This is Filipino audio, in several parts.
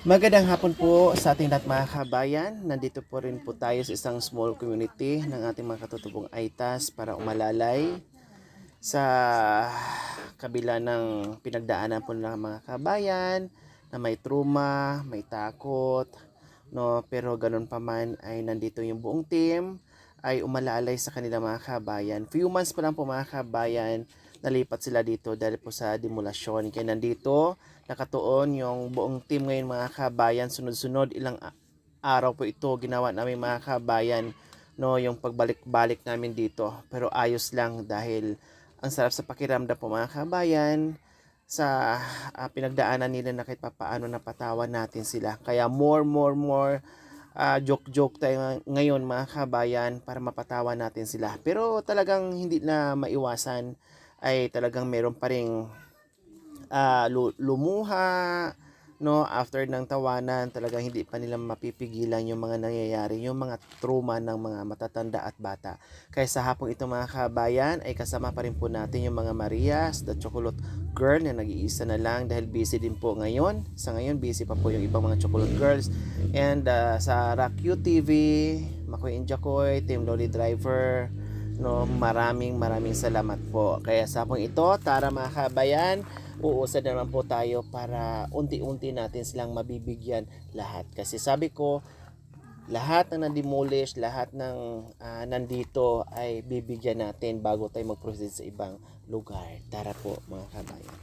Magandang hapon po sa ating lahat mga kabayan. Nandito po rin po tayo sa isang small community ng ating mga katutubong Aitas para umalalay sa kabila ng pinagdaanan po ng mga kabayan na may trauma, may takot, no? Pero ganun pa man ay nandito yung buong team ay umalalay sa kanila mga kabayan. Few months pa lang po mga kabayan, nalipat sila dito dahil po sa demolasyon. Kaya nandito nakatuon yung buong team ngayon mga kabayan. Sunod-sunod ilang araw po ito ginawa namin mga kabayan, no, yung pagbalik-balik namin dito. Pero ayos lang dahil ang sarap sa pakiramdam po mga kabayan sa pinagdaanan nila na kahit papaano napatawan natin sila. Kaya more joke-joke tayo ngayon mga kabayan para mapatawa natin sila. Pero talagang hindi na maiwasan ay talagang meron pa ring lumuha, no, after ng tawanan talaga hindi pa nila mapipigilan yung mga nangyayari, yung mga trauma ng mga matatanda at bata. Kaya sa hapong ito mga kabayan ay kasama pa rin po natin yung mga Marias, the Chocolate Girl na nag-iisa na lang dahil busy din po ngayon. Sa ngayon busy pa po yung ibang mga Chocolate Girls, and sa Rock TV, Makoy and Jacoy, Team Lolly Driver, no, maraming salamat po. Kaya sa hapong ito, tara mga kabayan, uusad naman po tayo para unti-unti natin silang mabibigyan lahat. Kasi sabi ko, lahat ng na-demolish, lahat ng nandito ay bibigyan natin bago tayo mag-proceed sa ibang lugar. Tara po mga kabayan.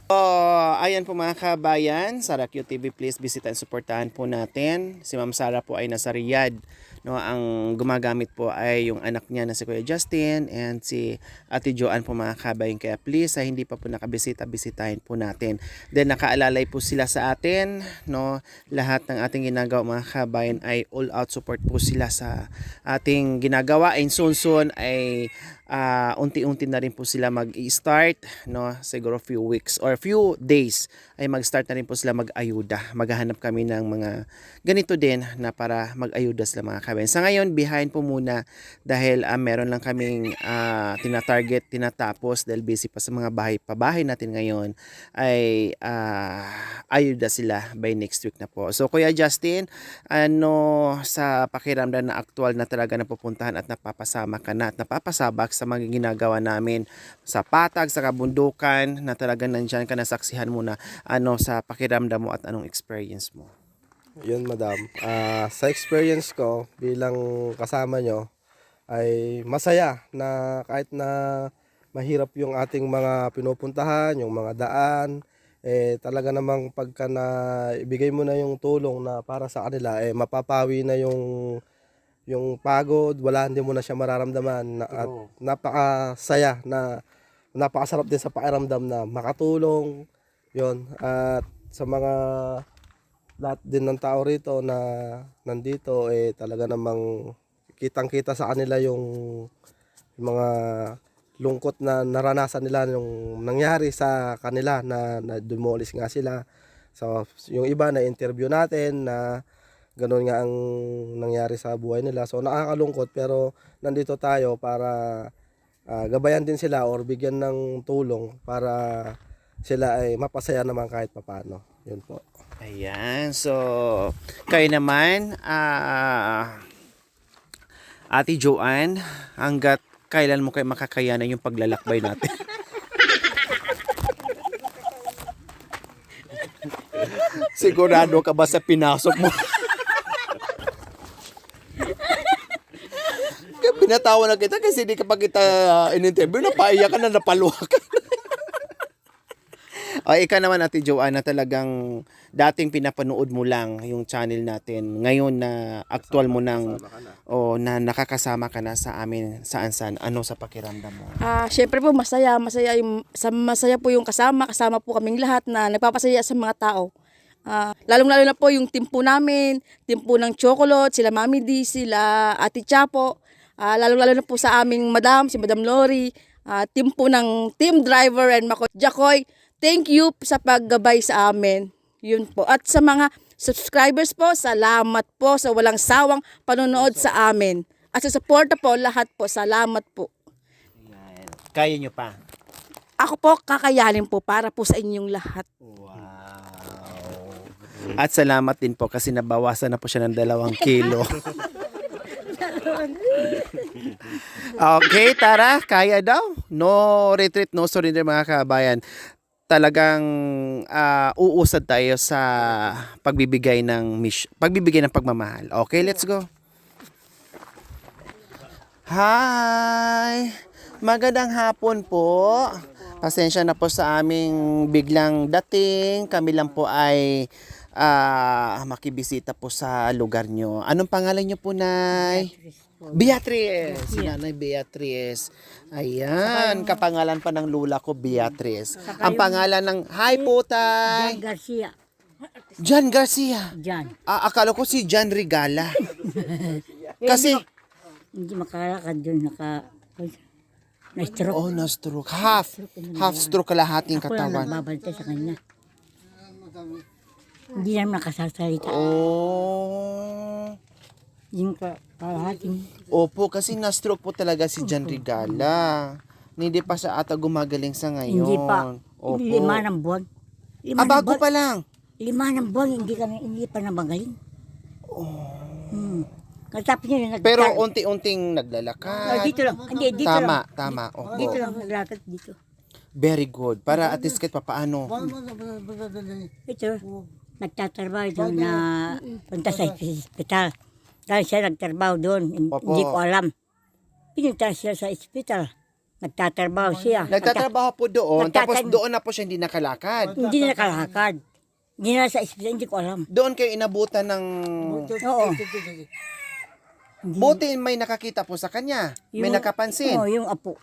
Ayan po mga kabayan, Sara QTV, please visit and supportahan po natin. Si Ma'am Sara po ay nasa Riyadh. No, ang gumagamit po ay yung anak niya na si Kuya Justin and si Ate Joanne po mga kabayan. Kaya please, hindi pa po nakabisita, bisitahin po natin. Then nakaalalay po sila sa atin, no. Lahat ng ating ginagawa mga kabayan ay all out support po sila sa ating ginagawa, and soon ay unti-unti na rin po sila mag-i-start, no, siguro few weeks or few days ay mag-start na rin po sila mag-ayuda. Maghahanap kami ng mga ganito din na para mag-ayuda sila mga kabayan. Sa ngayon behind po muna dahil meron lang kaming tina-target, tinatapos dahil busy pa sa mga bahay natin ngayon, ay ayuda sila by next week na po. So Kuya Justin, ano sa pakiramdam na aktual na talaga napupuntahan at napapasama ka na at napapasabak sa mga ginagawa namin sa patag, sa kabundukan, na talagang nandyan ka, nasaksihan mo na, ano sa pakiramdam mo at anong experience mo? Yun, madam. Sa experience ko bilang kasama nyo ay masaya na kahit na mahirap yung ating mga pinupuntahan, yung mga daan, talaga namang pagka na ibigay mo na yung tulong na para sa kanila, mapapawi na yung pagod, wala, hindi mo na siya mararamdaman at napakasaya na napakasarap din sa pakiramdam na makatulong yon. At sa mga lahat din ng tao rito na nandito, talaga namang kitang-kita sa kanila yung mga lungkot na naranasan nila yung nangyari sa kanila na demolish nga sila. So yung iba na interview natin na ganoon nga ang nangyari sa buhay nila. So nakakalungkot, pero nandito tayo para gabayan din sila or bigyan ng tulong para sila ay mapasaya naman kahit papaano. Yun po. Ayan, so kayo naman, Ate Joanne, hanggat kailan mo kayo makakayanan yung paglalakbay natin? Sigurado ka ba sa pinasok mo? Kaya pinatawa na kita kasi hindi ka pa kita in-interview, napaiyak ka na, napaluha ka. Ay, ikaw naman Ate Joanne, na talagang dating pinapanood mo lang yung channel natin. Ngayon na actual mo nang na nakakasama ka na sa amin saan-saan. Ano sa pakiramdam mo? Syempre po masaya masaya po yung kasama po kaming lahat na nagpapasaya sa mga tao. Lalong-lalo na po yung team po namin, team po ng Chocolate, sila Mami D, sila Ate Chapo, lalong-lalo na po sa aming si Madam Lori, team po ng Team Driver and Makoy Jacoy. Thank you sa paggabay sa amin. Yun po. At sa mga subscribers po, salamat po sa walang sawang panonood sa amin. At sa suporta po, lahat po, salamat po. Ayan. Kaya nyo pa? Ako po, kakayanin po para po sa inyong lahat. Wow. At salamat din po kasi nabawasan na po siya ng 2 kilo. Okay, tara, kaya daw. No retreat, no surrender mga kabayan. Talagang uusad tayo sa pagbibigay ng pagbibigay ng pagmamahal. Okay, let's go. Hi! Magandang hapon po. Pasensya na po sa aming biglang dating. Kami lang po ay makibisita po sa lugar nyo. Anong pangalan nyo po, Nay? Beatrice. Si Nanay Beatrice. Ayan, kapangalan pa ng lula ko, Beatrice. Ang pangalan ng, hi po, Tay. Garcia. John Garcia. Diyan. Akala ko si John Regala. Kasi, Hindi makalakad doon. Na-stroke. oh, na-stroke. Half stroke kalahating Ako lang katawan. nagbabantay sa kanya. Hindi naman nakasasalita. Oh. Yung kalahating. Opo, kasi na-stroke po talaga si John Regala. Hindi pa siya ata gumagaling sa ngayon. Hindi pa. Opo. 5 ng buwan. 5 Bago ng buwan. pa lang. 5 ng buwan. Hindi pa nabagaling. Oh. Katapos niya Pero unti-unting naglalakad. dito lang. Hindi, dito lang. Tama. Opo. Dito lang naglakad dito. Very good. Para at least kahit papaano. Ito. Nagtatrabaho doon na punta sa ospital. Dahil siya nagtrabaho doon. Opo. Hindi ko alam. Pinunta siya sa ospital. Nagtatrabaho siya. Nagtatrabaho po doon. Tapos Nagtatan- doon na po siya hindi nakalakad. Hindi na nakalakad. Hindi na sa ospital. Hindi ko alam. Doon kayo inabutan ng... Oo. Buti may nakakita po sa kanya. May nakapansin. Oo, yung apo.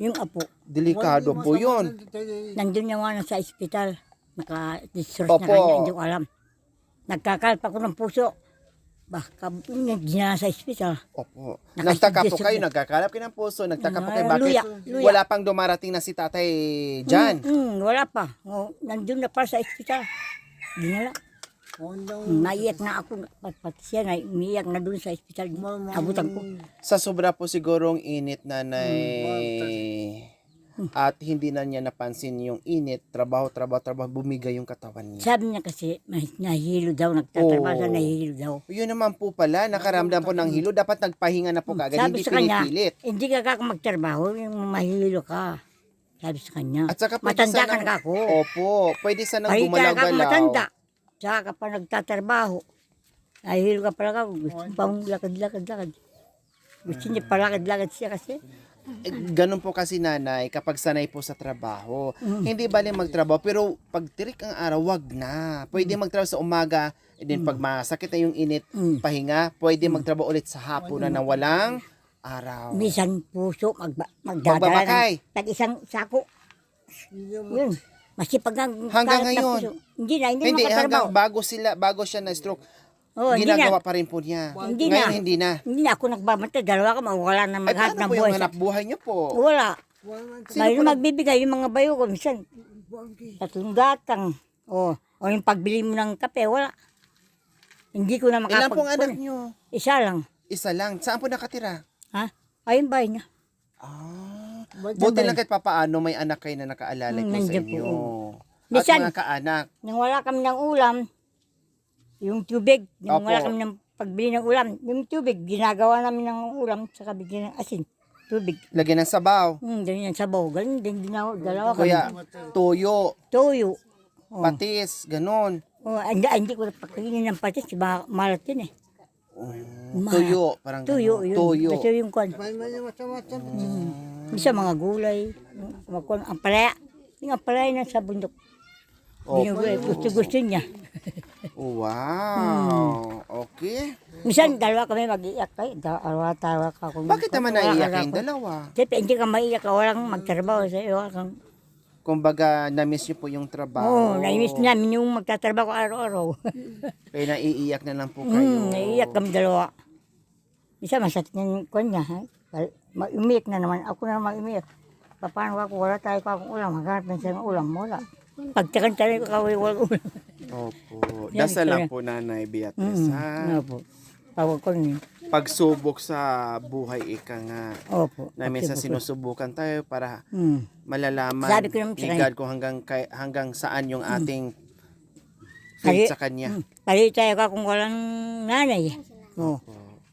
Yung apo. Delikado po yun. Nandun yung ano sa ospital. Naka-discharge Opo. na kanya. Hindi ko alam. Nagkakalpa ko ng puso. Baka hindi na sa ospital. Opo. Naka- Nagtaka po Yes, kayo, yes. nagkakalap kayo ng puso, nagtaka po kayo Ah, bakit luya. wala pang dumarating na si Tatay Jan. Wala pa. Nandun na pa sa ospital. Dinala. Naiyak na ako. Pati siya, umiyak na dun sa ospital. Abutan ko. Sa sobra po sigurong init, Nanay, at hindi na niya napansin yung init, trabaho, bumigay yung katawan niya. Sabi niya kasi, nahihilo daw. Nagtatrabaho Oo. sa nahihilo daw. Yun naman po pala, nakaramdam po ng hilo, dapat nagpahinga na po kagad, Sabi hindi sa kanya, pinipilit. hindi ka magtrabaho, yung mahihilo ka. Sabi sa kanya. At saka pwede Matanda ka sanang- na ako. Opo, pwede sanang Pahita ka gumalaw-galaw. matanda. Saka ka pa nagtatrabaho. Nahihilo ka pala ka. Gusto mo pang lakad-lakad. Gusto niya palakad-lakad siya kasi. Ganun po kasi, Nanay, kapag sanay po sa trabaho. Hindi bali magtrabaho, pero pag tirik ang araw, wag na. Pwede magtrabaho sa umaga, and then pag masakit na yung init, pahinga, pwede magtrabaho ulit sa hapon na walang araw. Minsan puso, Magbabakay. magdadala ng tag-isang sako. Yun. Masipag ang Hanggang kalat ng ngayon. puso. Hindi Hindi, hanggang makatrabaho. bago siya na stroke, Oo, hindi ginagawa na. pa rin po niya. Hindi Ngayon, na. hindi na. Hindi na ako nagbabantay. Dalawa ka, mawala na Ay, maghanap paano ng po buhay. yung hanap buhay niyo po? Wala. Sino Mayroon po magbibigay yung mga bayo ko. Minsan, 3 gatang. O yung pagbili mo ng kape, wala. Hindi ko na Ilan pong makapagpun. anak niyo? Isa lang. Isa lang. Saan po nakatira? Ha? Ayun bahay niya. Buti lang kahit papaano may anak kayo na nakaalalay po sa nandiyan po. inyo. At Minsan- mga kaanak. Nang wala kami ng ulam, yung tubig, nang Opo. wala kami ng pagbili ng ulam, yung tubig, ginagawa namin ng ulam, saka bigyan ng asin. Tubig. Lagyan ng sabaw. Ganyan sa bawo. Ganun din ginawa. Dalawa kami. Kuya, tuyo, Toyo. patis, ganun. Hindi ko napakainin ng patis. Malat yun eh. Tuyo, parang Tuyo, ganun. yun. Tuyo. Kasi yung kwan. Bisa mga gulay. Ang palaya. Yung ang palaya na sa bundok. Binugay. Gusto niya. Wow. Okay. Minsan, dalawa kami mag-iyak kayo. Tawa ka. Bakit naman naiiyak kayong dalawa? Siyempre, hindi ka maiyak ka. Walang magtrabaho sa iyo. Kumbaga, na-miss niyo po yung trabaho. Naimis namin yung magtatrabaho araw-araw. Kaya naiiyak na lang po kayo. Naiiyak kami dalawa. Isa masakit yung kwan niya. Umiyak na naman. Ako na naman umiyak. Paano ako? Wala tayo pa akong ulam. Maghanap na siya ng ulam. Wala. Pagtakan-takan ko kaway walang ulam. Opo. Yan, Dasal lang kaya- po, Nanay Beatrice, ha? Opo. Tawag ko niya. Pagsubok sa buhay, ika nga. Opo. Na minsan sinusubukan tayo para malalaman Sabi ko naman sa ni kanya. God kung hanggang saan yung ating kayo sa kanya. Palit tayo ka kung walang nanay. Oh.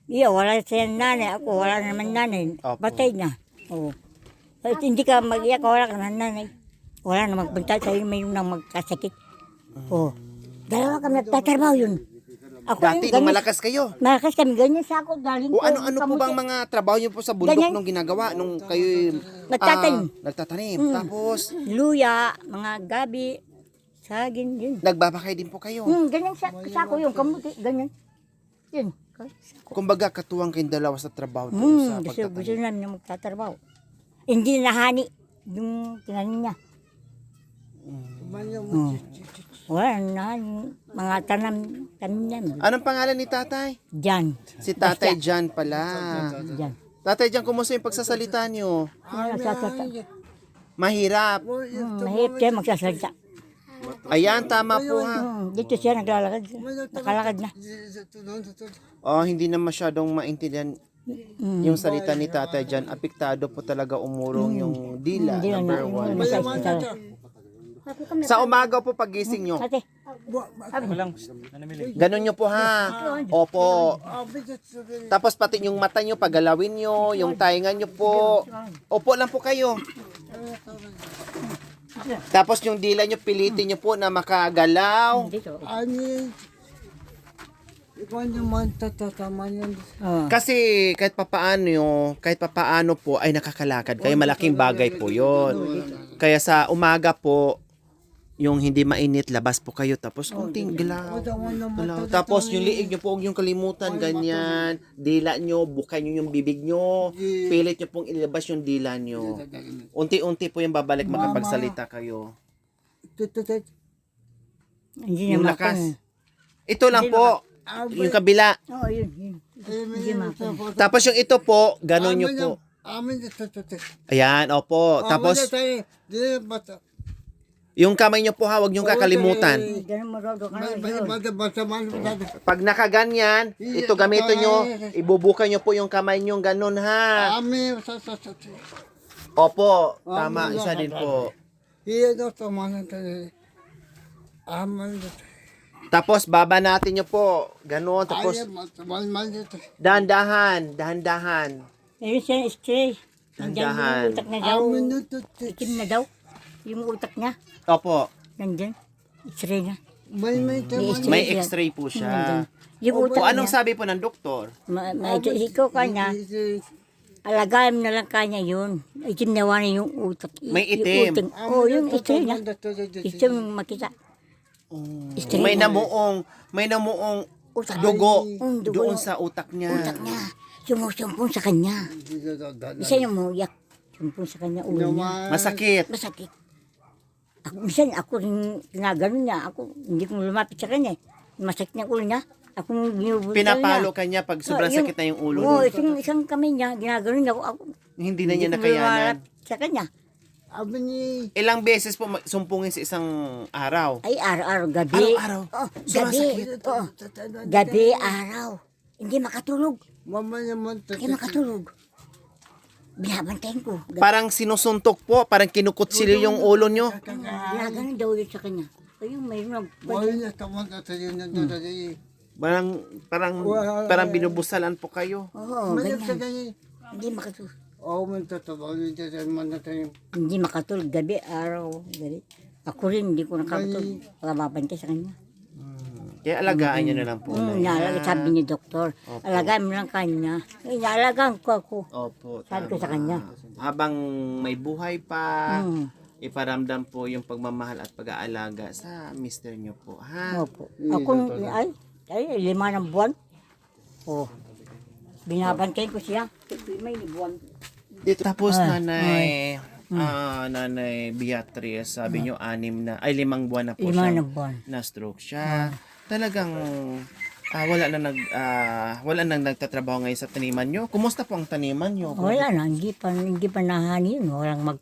Iya, wala siyang nanay. Ako, wala naman nanay. Opo. Patay na. Oh. At hindi ka mag-iyak, wala ka ng nanay. Wala na magpunta sa'yo, may nang magkasakit. Oh. Dalawa kami nagtatrabaho yun. Ako Dati, nung malakas kayo. malakas kami, ganyan sa ako. Galing O ko, ano po kamuti. bang mga trabaho niyo po sa bundok Ganyan. nung ginagawa? Nung kayo Nagtatanim. nagtatanim. Tapos, Luya, mga gabi, saging, yun. nagbabakay din po kayo. Ganyan sa ako yung kamuti, ganyan. Yun. Kumbaga, katuwang kayong dalawa sa trabaho doon sa Gusto pagtatanim. namin na magtatrabaho. Hindi nahani yung tinanim niya. Wala nahani. Mga tanim niya. Anong pangalan ni tatay? Diyan. Si Tatay Jan pala. Diyan. Tatay Jan, kumusta yung pagsasalita niyo? Mahirap. Mahirap siya magsasalita. Ayan, tama po ha. Dito siya naglalakad. Nakalakad na. Oh, hindi na masyadong maintindihan yung salita ni Tatay Jan. Apektado po talaga umurong yung dila, Hindi na number na. one. Nasa ospital. Sa umaga po pagising nyo, Ate. ganun nyo po ha. Opo. Tapos pati yung mata nyo, pagalawin nyo, yung tainga nyo po. Opo lang po kayo. Tapos yung dila nyo, pilitin nyo po na makagalaw. Dito. Oh. Kasi kahit papaano po ay nakakalakad kayo. Malaking bagay po yon. Kaya sa umaga po, yung hindi mainit, labas po kayo. Tapos kunting galaw. Tapos yung liig nyo po, huwag yung kalimutan, ganyan. Dila nyo, bukay nyo yung bibig nyo. Pilit nyo pong ilabas yung dila nyo. Unti-unti po yung babalik makapagsalita kayo. Hindi Yung na lakas. Ito lang po. Yung kabila. Oo, yun. Hindi mapan. Tapos yung ito po, ganun nyo po. Ayan, opo. Tapos, yung kamay nyo po ha, huwag nyo kakalimutan. Ganun mo rodo ka na yun. Pag nakaganyan, ito gamitin nyo, ibubukan nyo po yung kamay nyo, ganun ha. Opo, tama, isa din po. Tapos, baba natin nyo po, ganun. Tapos, dahan-dahan. Meron siya stray. Dahan-dahan. Utak na daw. Itim na daw. Yung utak niya. Opo, Nandyan. Stray na. may x-ray po siya. Yung O utak anong niya. sabi po ng doktor? Ikaw kanya. Alagaan na lang kanya yun. Itim na wala yung utak. May itim. Oo, yung stray na. Gusto mong makita. Stray May na. namuong Utak. dugo Dugo doon yung sa utak niya. utak niya. Sumusumpong sa kanya. Isa yung muyak. Sumpong sa kanya ulo niya. Masakit. Masakit. Minsan ako rin ginagano niya. Ako hindi ko lumapit sa kanya. Masakit niya ulo niya. Ako binubultal niya. Pinapalo ka niya pag sobrang Yung- sakit na yung ulo Oo, niya. isang kamay niya. Ginagano niya. Ako Hindi na niya hindi ko nakayanan. lumalapit sa kanya. Ilang beses po sumpungin sa isang araw? Ay, araw-araw, gabi. Araw-araw? Oh, gabi. Sumasakit? Oo. Gabi, araw. Hindi makatulog. Hindi makatulog. Binabantayan ko. Parang sinusuntok po, parang kinukutsilyo yung ulo nyo. Ginagano daw yun sa kanya. Ayun, mayroon Parang binubusalan po kayo. Oo, ganyan. Hindi makatulog. Hindi makatulog. Gabi, araw, gabi. Ako rin, hindi ko nakakatulog. Pagkababantay sa kanya. Kaya alagaan nyo na lang po. na yan. Naalaga, sabi ni doktor. Alagaan mo lang kanya. Ay, naalagaan ko ako. Opo. Sabi ko sa tama. kanya. Habang may buhay pa, Hmm. iparamdam po yung pagmamahal at pag-aalaga sa mister nyo po. Ha? Opo. Ako, ay, 5 ng buwan. Oh. Binabantayan ko siya. May buwan. Dito. Tapos nanay, nanay Beatrice, sabi nyo 5 buwan na po 5 siya ng buwan. na stroke siya. Talagang wala nang nagtatrabaho ngayon sa taniman nyo. Kumusta po ang taniman nyo? Wala na, hindi pa nahani yun. Walang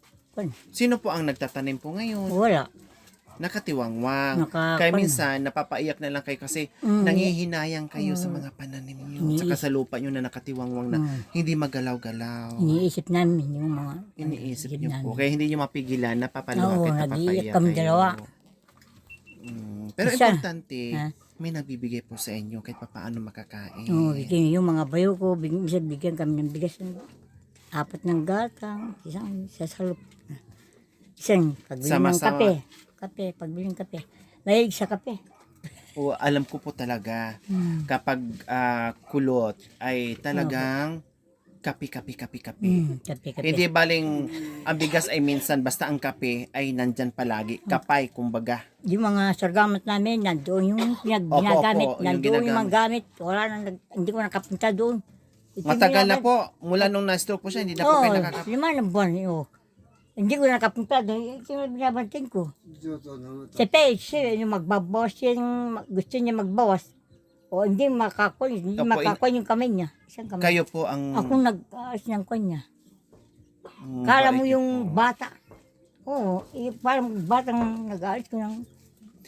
Sino po ang nagtatanim po ngayon? Wala. Nakatiwangwang. Kaya minsan, napapaiyak na lang kayo kasi nangihinayang kayo sa mga pananim nyo. Tsaka sa lupa nyo na nakatiwangwang na hindi magalaw-galaw. Iniisip namin yung mga... Iniisip nyo po. Kaya hindi nyo mapigilan, napapalawakin Oo, at nag-iiyak napapaiyak kami kayo. dalawa. Pero Isa. importante, Ha? may nagbibigay po sa inyo kahit paano makakain. Oo, bigyan yung mga bayo ko, bigyan kami ng bigas ng 4 ng gatang, isang sasalop. Isang pagbili ng Sama-sama. pagbili ng kape. Layig sa kape. O alam ko po talaga, kapag kulot ay talagang kape. Kape. Hindi baling ang bigas ay minsan, basta ang kape ay nandyan palagi. Kapay, kumbaga. Yung mga sargamat namin, nandoon yung ginagamit. Opo, yung Nandoon yung ginagamit. mga gamit. Hindi ko nakapunta doon. Ito Matagal na binaban- po. Mula nung na-stroke po siya, hindi na po Oo, kayo nakakap... 5 na buwan. Oh. Hindi ko nakapunta doon. Ito yung binabantin ko. Sa page, yung magbabawas yung gusto niya magbawas. O hindi hindi Opo, makakuha yung kamay niya. Isang kamay. Kayo po ang... Ako nag-aas ng kanya. Mm, Kala mo bait yung po. bata. Oo, parang batang nag-aalis ko ng...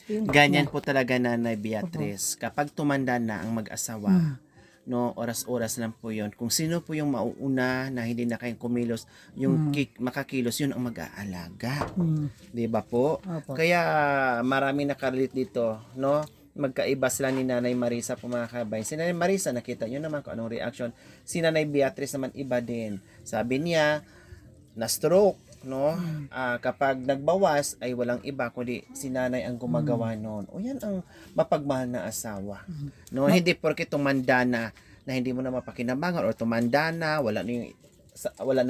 Yun. Ganyan po talaga Nanay Beatrice. Kapag tumanda na ang mag-asawa, no, oras-oras lang po yon. Kung sino po yung mauuna na hindi na kayong kumilos, yung makakilos, yun ang mag-aalaga. Hmm. Di ba po? Opo. Kaya marami nakarelate dito, no? Magkaiba sila ni Nanay Marisa po mga kabayan. Si Nanay Marisa, nakita nyo naman kung anong reaction. Si Nanay Beatrice naman iba din. Sabi niya, na-stroke, no? Kapag nagbawas ay walang iba kundi si nanay ang gumagawa noon. O yan ang mapagmahal na asawa. No, hindi porke tumanda na hindi mo na mapakinabangan or tumanda na wala na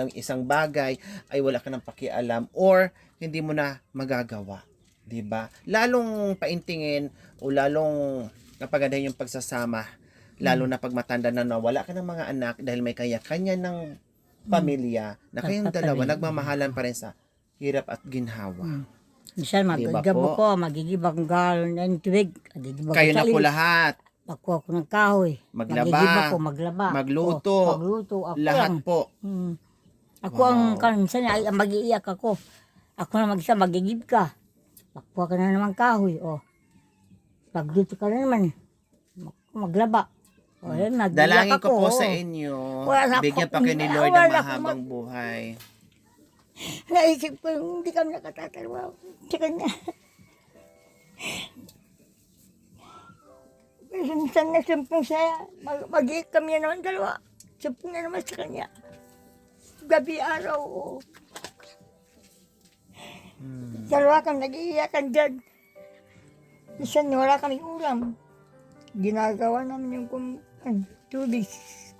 yung isang bagay ay wala ka nang pakialam or hindi mo na magagawa, 'di ba? Lalong paintingin o lalong napagandahin yung pagsasama lalo na pag matanda na wala ka ng mga anak dahil may kanya-kanya ng pamilya na kayong dalawa nagmamahalan pa rin sa hirap at ginhawa. Minsan Diba magigabo po? ko, magigibang galon ng tubig. Kayo na po lahat. Pagkuha ko ng kahoy. Maglaba, Magigiba ko, maglaba. magluto, Magluto. Ako lahat lang. po. Ako ang kansan ay mag-iiyak ako. Ako na mag-isa, magigib ka. Pagkuha ka na naman kahoy. Pagluto ka na naman. Maglaba. Yan, nag-iiyak Dalangin ko ako. po sa inyo. Wala Bigyan ko- pa kayo ni Lord ng wala ko mahabang buhay. Naisip ko, hindi kami nakatatrabaho sa kanya. Minsan na sumpong saya, mag-iik kami naman dalawa. Sumpong na naman sa kanya. Gabi araw, oo. Dalawa kang nag-iiyakan dyan. Minsan wala kaming ulam. Ginagawa namin yung tubig,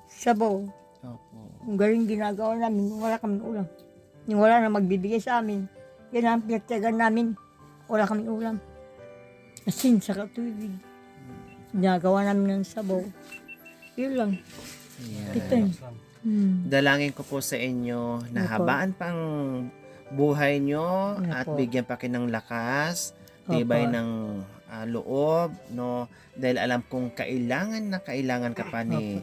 sabaw. Opo. Ang galing ginagawa namin, yung wala kaming ulam. Yung wala na magbibigay sa amin. Yan ang pinagtagan namin. Wala kaming ulam. Asin sa tubig. Ginagawa namin ng sabaw. Yun lang. Ayan. Ito yun. Dalangin ko po sa inyo na Opo. habaan pang buhay nyo at Opo. bigyan pa kayo ng lakas, Opo. tibay ng loob, no? Dahil alam kong kailangan ka pa ni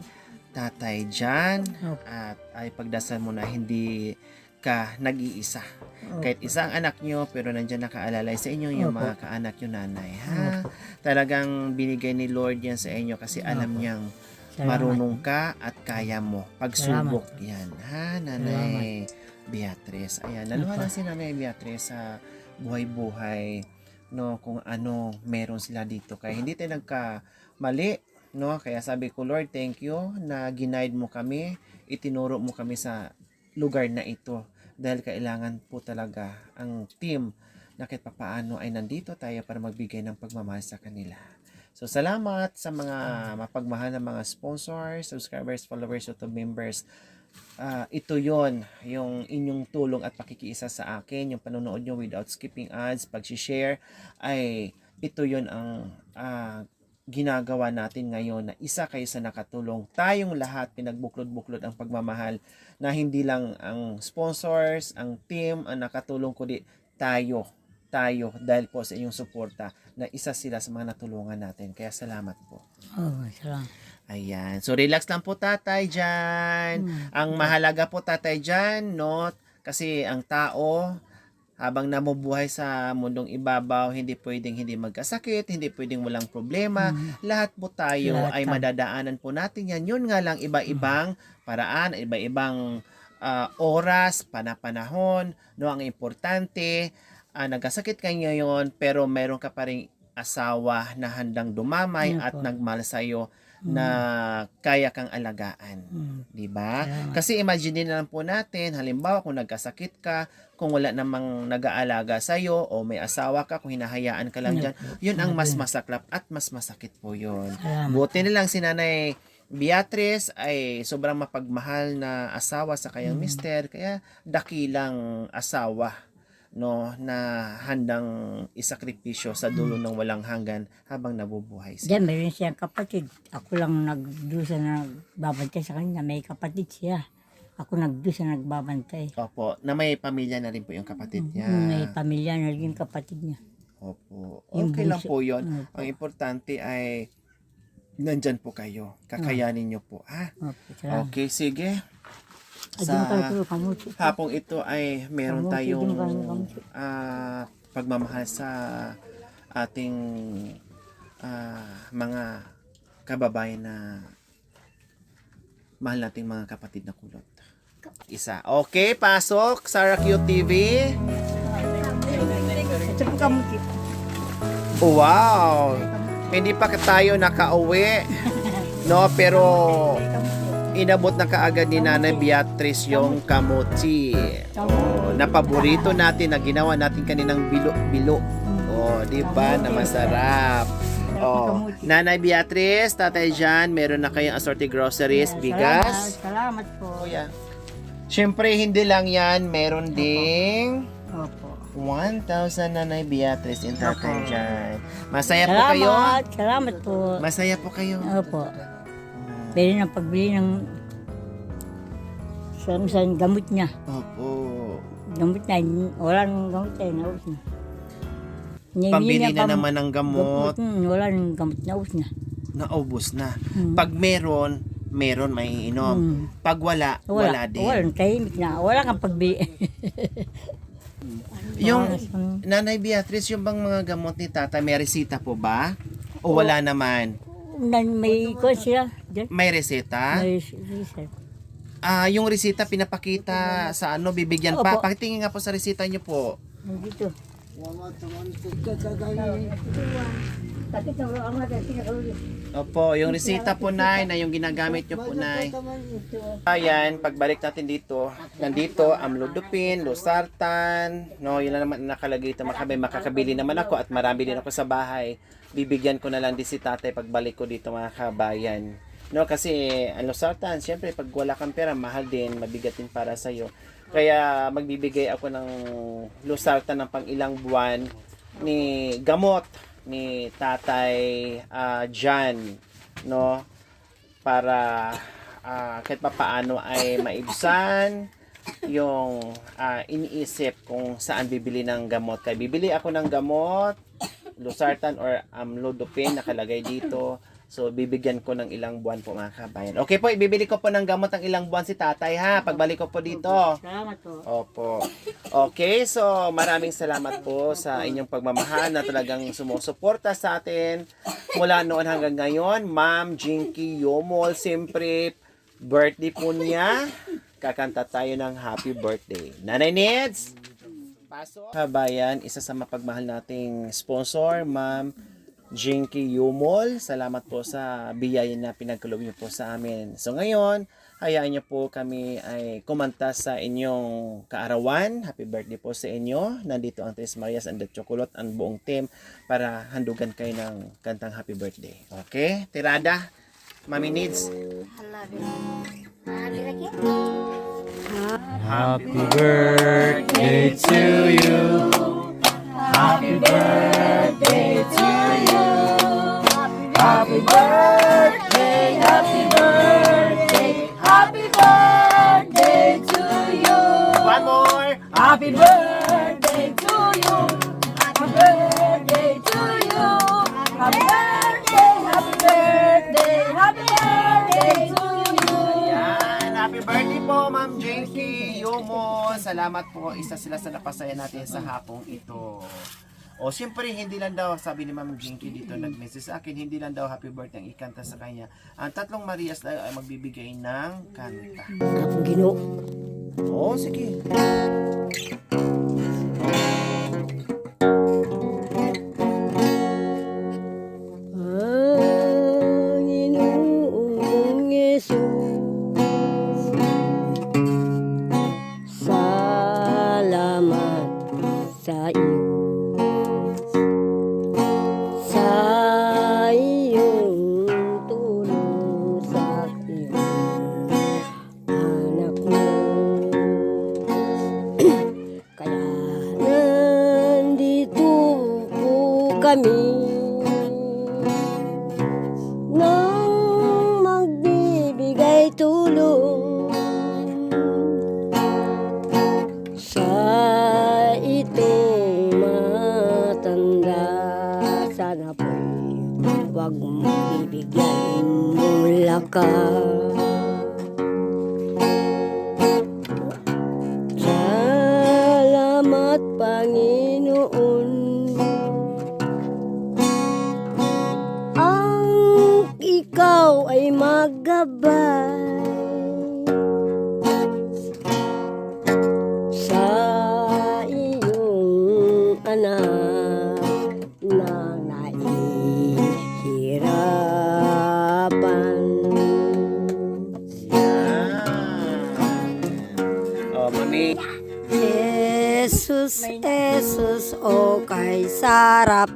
Tatay Jan Opo. at ay pagdasal mo na hindi ka nag-iisa. Opo. Kahit isang anak nyo, pero nandyan nakaalalay sa inyo yung Opo. mga kaanak nyo nanay. Ha? Talagang binigay ni Lord yan sa inyo kasi alam niyang Salamat. marunong ka at kaya mo. Pagsubok yan. Ha, Nanay Beatrice. Ayan, naluha na si Nanay Beatrice sa buhay-buhay, no, kung ano meron sila dito. Kaya hindi tayo nagkamali, no? Kaya sabi ko, Lord, thank you na ginaid mo kami, itinuro mo kami sa lugar na ito. Dahil kailangan po talaga ang team na kahit papaano ay nandito tayo para magbigay ng pagmamahal sa kanila. So, salamat sa mga mapagmahal na mga sponsors, subscribers, followers, YouTube members. Ito yon yung inyong tulong at pakikiisa sa akin, yung panonood nyo without skipping ads, pag-share, ay ito yon ang ginagawa natin ngayon na isa kayo sa nakatulong. Tayong lahat pinagbuklod-buklod ang pagmamahal na hindi lang ang sponsors, ang team ang nakatulong, kundi tayo dahil po sa inyong suporta na isa sila sa mga natulungan natin. Kaya salamat po. Salamat. Ayan. So, relax lang po, Tatay Jan. Ang mahalaga po, Tatay Jan, no? Kasi ang tao, habang namubuhay sa mundong ibabaw, hindi pwedeng hindi magkasakit, hindi pwedeng walang problema. Lahat po tayo Lahat ay tayo. madadaanan po natin yan. Yun nga lang, iba-ibang paraan, iba-ibang oras, panahon, no? Ang importante, nagkasakit ka ngayon, pero meron ka pa rin asawa na handang dumamay at nagmahal sa iyo na kaya kang alagaan. Di ba? Kasi imagine na lang po natin, halimbawa kung nagkasakit ka, kung wala namang nag-aalaga sa iyo o may asawa ka, kung hinahayaan ka lang dyan, yun ang mas masaklap at mas masakit po yun. Buti na lang si Nanay Beatrice ay sobrang mapagmahal na asawa sa kanyang mister, kaya dakilang asawa, no, na handang isakripisyo sa dulo ng walang hanggan habang nabubuhay siya. Diyan, meron siyang kapatid. Ako lang nagdusa na nagbabantay sa kanya. May kapatid siya. Ako nagdusa na nagbabantay. Opo, na may pamilya na rin po yung kapatid niya. May pamilya na rin yung kapatid niya. Opo, Yung okay lang bunso. po yun. Opo. Ang importante ay nandyan po kayo. Kakayanin niyo po. Opo, salamat. Okay, sige. Adun ka Sa ito, kamuti. hapong ito ay meron Kamuti, tayong din kamuti. pagmamahal sa ating mga kababayan na mahal nating mga kapatid na kulot. Isa. Okay, pasok. Sarah Q TV. Ito po kamuti. Wow! Hindi pa tayo nakauwi. No, pero inabot na kaagad ni Nanay Beatrice yung kamuti. Oh, na paborito natin na ginawa natin kaninang bilo-bilo. Oh, di ba? Na masarap. Oh, Nanay Beatrice, Tatay Jan, meron na kayong assorted groceries, bigas. Salamat po. Kuya. Siyempre, hindi lang yan. Meron ding Opo. 1,000 Nanay Beatrice in Tatay Jan. Masaya po kayo? Salamat. Salamat po. Masaya po kayo? Opo. Pwede na pagbili ng sa gamot niya. Opo. Gamot na, wala nang gamot na, naubos na. Pambili na naman ng gamot. Wala nang gamot, naubos na. Naubos na. Pag meron may iinom. Pag wala din. Wala, tahimik na. Wala kang pagbili. Yung Nanay Beatrice, yung bang mga gamot ni Tata, may resita po ba? O wala naman? May kwan siya. Diyan. May reseta? May research. Yung resita pinapakita sa bibigyan pa. Opo. Pakitingin nga po sa resita niyo po. Nandito. Opo, yung resita po, Nay, na yung ginagamit nyo po, Nay. Ayan, pagbalik natin dito, nandito, amlodipine, losartan, no, yun na naman nakalagay ito, makakabili naman ako at marami din ako sa bahay. Bibigyan ko na lang din si tatay pagbalik ko dito, mga kabayan. No, kasi ang losartan, syempre pag wala kang pera, mahal din, mabigat din para sa iyo. Kaya magbibigay ako ng losartan ng pang ilang buwan ni gamot ni Tatay Jan, no, para kahit papaano ay maibsan yung iniisip kung saan bibili ng gamot. Kaya bibili ako ng gamot, losartan or amlodipine nakalagay dito. So, bibigyan ko ng ilang buwan po, mga kabayan. Okay po, ibibili ko po ng gamot ng ilang buwan si tatay, ha? Pagbalik ko po dito. Salamat po. Opo. Okay, so maraming salamat po sa inyong pagmamahal na talagang sumusuporta sa atin mula noon hanggang ngayon. Ma'am Jinky Yomol, siyempre, birthday po niya. Kakanta tayo ng happy birthday. Nanay Nids! Pasok. Kabayan, isa sa mapagmahal nating sponsor, Ma'am Jinky Yumol, salamat po sa biyaya na pinagkaloob niyo po sa amin. So ngayon, hayaan niyo po kami ay kumanta sa inyong kaarawan. Happy birthday po sa inyo. Nandito ang Tres Marias and the Chocolate, ang buong team para handugan kayo ng kantang happy birthday. Okay? Tirada, Mami Needs. Happy birthday to you. Happy birthday to you. Happy birthday, happy birthday, happy birthday to you. One more. Happy birthday to you. Happy birthday to you. Happy birthday, happy birthday, happy birthday to you. Yan. Happy birthday po, Ma'am Jinky Yumol. Salamat po. Isa sila sa napasaya natin sa hapong ito. O, siyempre, hindi lang daw, sabi ni Ma'am Jinky dito, nag-message sa akin, hindi lang daw happy birthday ang ikanta sa kanya. Ang tatlong Marias daw ay magbibigay ng kanta. Kapag Ginoo. Oo, sige. wag mo bibigyan mula ka. Salamat Panginoon, ang ikaw ay maggabay sa iyong anak na nahihirapan. Oh, mami. Jesus, Jesus, o kay sarap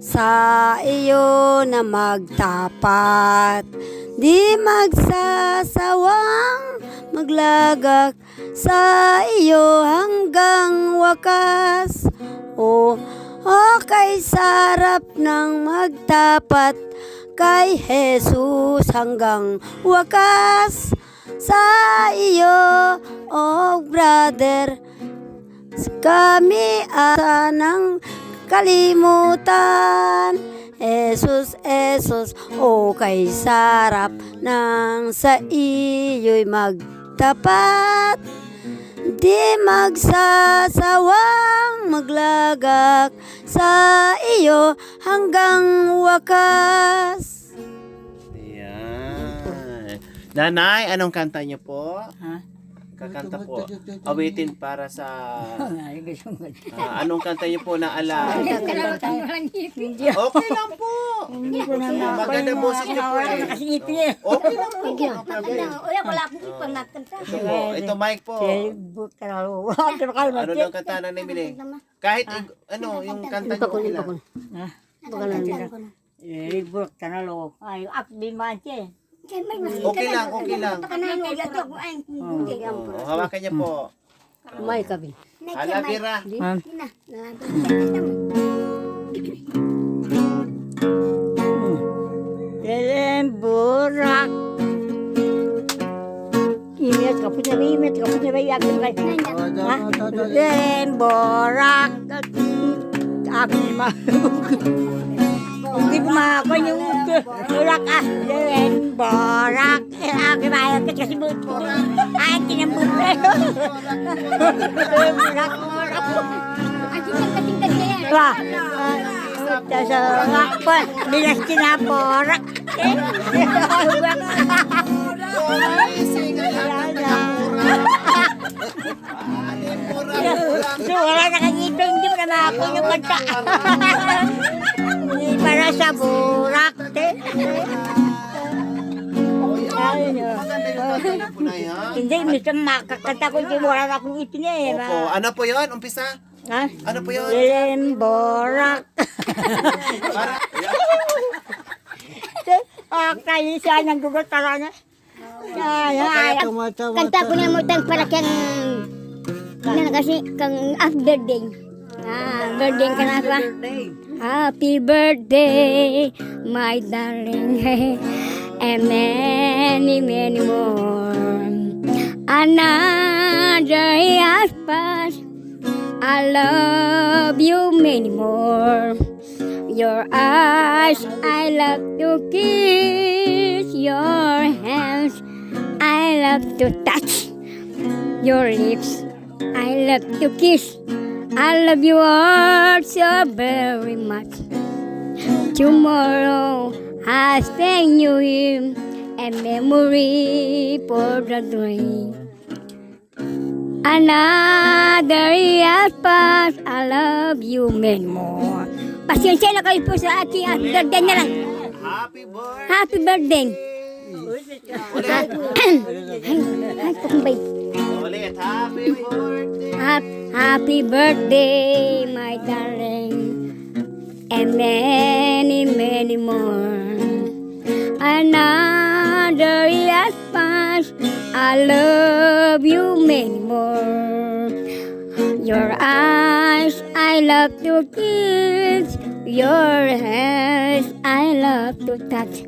sa iyo na magtapat, di magsasawang maglagak sa iyo hanggang wakas. O kay sarap ng magtapat kay Jesus hanggang wakas sa iyo, oh brother. Kami asa ng kalimutan. Jesus, Jesus, o kay sarap ng sa iyo'y magtapat, di magsasawang maglagak sa iyo hanggang wakas. Ayan. Nanay, anong kanta niyo po? Kakanta po. Awitin para sa... anong kanta niyo po na alam? Okay lang po. Maganda boses niyo po eh. Okay lang po. Wala akong ipang nakanta. Ito mic po. Ano daw kanta na nabili? Kahit yung kanta niyo okay lang. Libur kanalo. Ay, akbi manche. Okay lang, okay lang. Hawakan niya po. May kami. Hala, Vera. Burak. Imit ka punya yakin kay. Borak. Ako ma. Hindi ko yung burak borak. Ako ba kasi buto. Ay kinambut. Borak. Wah. Sa apa? Bilas kinaporak. Wala na kagito, hindi mo naman ako yung kanta. Para sa burak. Hindi, minsan makakanta ko, hindi wala na akong ipin eh. Opo. Ano po yun? Umpisa? Ha? Ano po yun? Borak. Para, Kayo siya nang gugot para na. Kanta ko na mo tang para kang kasi kang after day. Birthday ka na ba? Happy birthday, my darling, and many, many more. Another year has passed. I love you many more. Your eyes, I love to kiss. Your hands, I love to touch. Your lips, I love to kiss. I love you all so very much. Tomorrow, I spend you in a memory for the dream. Another year passed, I love you many more. Pasensya na kayo po sa ating birthday na lang. happy birthday. Happy birthday. Ay, kumbay. Ulit, happy birthday. Happy birthday, my darling, and many, many more. Another year passed, I love you many more. Your eyes, I love to kiss. Your hands, I love to touch.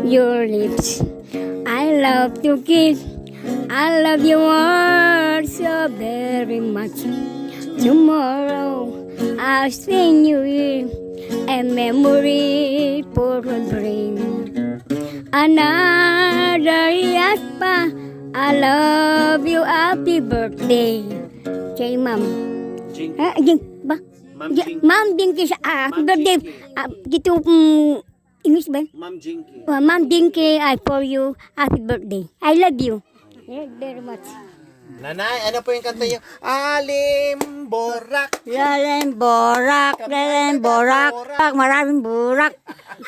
Your lips, I love to kiss. I love you all so very much. Tomorrow, I'll sing you in a memory for a dream. Another yes pa, I love you, happy birthday. Say, Ma'am. Jing, ba? Ma'am Dinky, happy birthday. Dito, English ba? Ma'am Jinky. Ma'am Dinky, I for you, happy birthday. I love you. Very much. Nanay, ano po yung kanta niyo? Alim Borak. Lalim borak, maraming burak.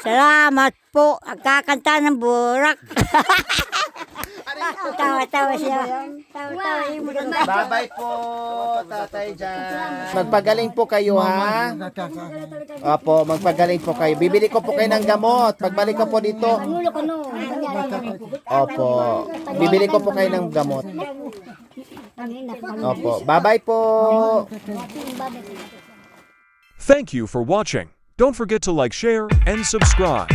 Salamat po, nagkakanta ng burak. Tawa-tawa siya. Bye-bye po, Tatay Jan. Magpagaling po kayo, ha? Opo, magpagaling po kayo. Bibili ko po kayo ng gamot. Pagbalik ko po dito. Opo, bibili ko po kayo ng gamot. Opo, bye-bye po. Thank you for watching. Don't forget to like, share, and subscribe.